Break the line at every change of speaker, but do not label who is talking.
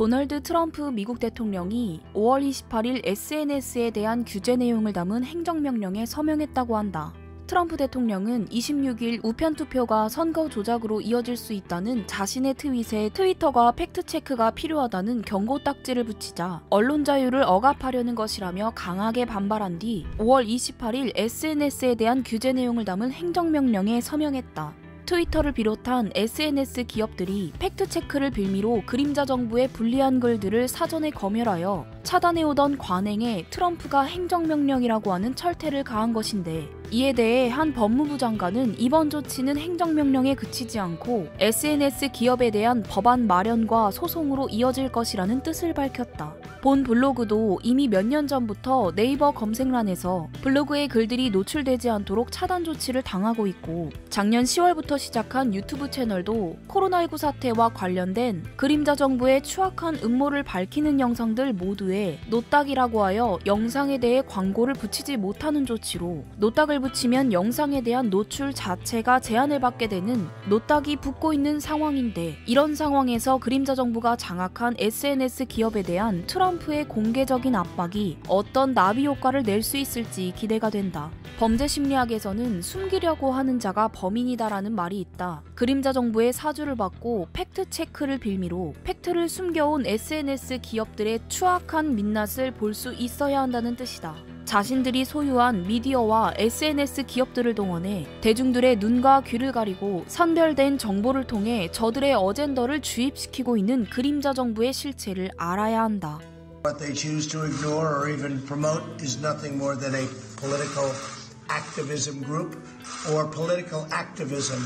도널드 트럼프 미국 대통령이 5월 28일 SNS에 대한 규제 내용을 담은 행정명령에 서명했다고 한다. 트럼프 대통령은 26일 우편투표가 선거 조작으로 이어질 수 있다는 자신의 트윗에 트위터가 팩트체크가 필요하다는 경고 딱지를 붙이자 언론 자유를 억압하려는 것이라며 강하게 반발한 뒤 5월 28일 SNS에 대한 규제 내용을 담은 행정명령에 서명했다. 트위터를 비롯한 SNS 기업들이 팩트체크를 빌미로 그림자 정부의 불리한 글들을 사전에 검열하여 차단해오던 관행에 트럼프가 행정명령이라고 하는 철퇴를 가한 것인데, 이에 대해 한 법무부 장관은 이번 조치는 행정명령에 그치지 않고 SNS 기업에 대한 법안 마련과 소송으로 이어질 것이라는 뜻을 밝혔다. 본 블로그도 이미 몇 년 전부터 네이버 검색란에서 블로그의 글들이 노출되지 않도록 차단 조치를 당하고 있고, 작년 10월부터 시작한 유튜브 채널도 코로나19 사태와 관련된 그림자 정부의 추악한 음모를 밝히는 영상들 모두에 노딱이라고 하여 영상에 대해 광고를 붙이지 못하는 조치로, 노딱을 붙이면 영상에 대한 노출 자체가 제한을 받게 되는 노딱이 붙고 있는 상황인데, 이런 상황에서 그림자 정부가 장악한 SNS 기업에 대한 트럼프의 공개적인 압박이 어떤 나비 효과를 낼 수 있을지 기대가 된다. 범죄 심리학에서는 숨기려고 하는 자가 범인이다라는 말이 있다. 그림자 정부의 사주를 받고 팩트체크를 빌미로 팩트를 숨겨온 SNS 기업들의 추악한 민낯을 볼 수 있어야 한다는 뜻이다. 자신들이 소유한 미디어와 SNS 기업들을 동원해 대중들의 눈과 귀를 가리고 선별된 정보를 통해 저들의 어젠더를 주입시키고 있는 그림자 정부의 실체를 알아야 한다.
What they choose to ignore or even promote is nothing more than a political activism group or political activism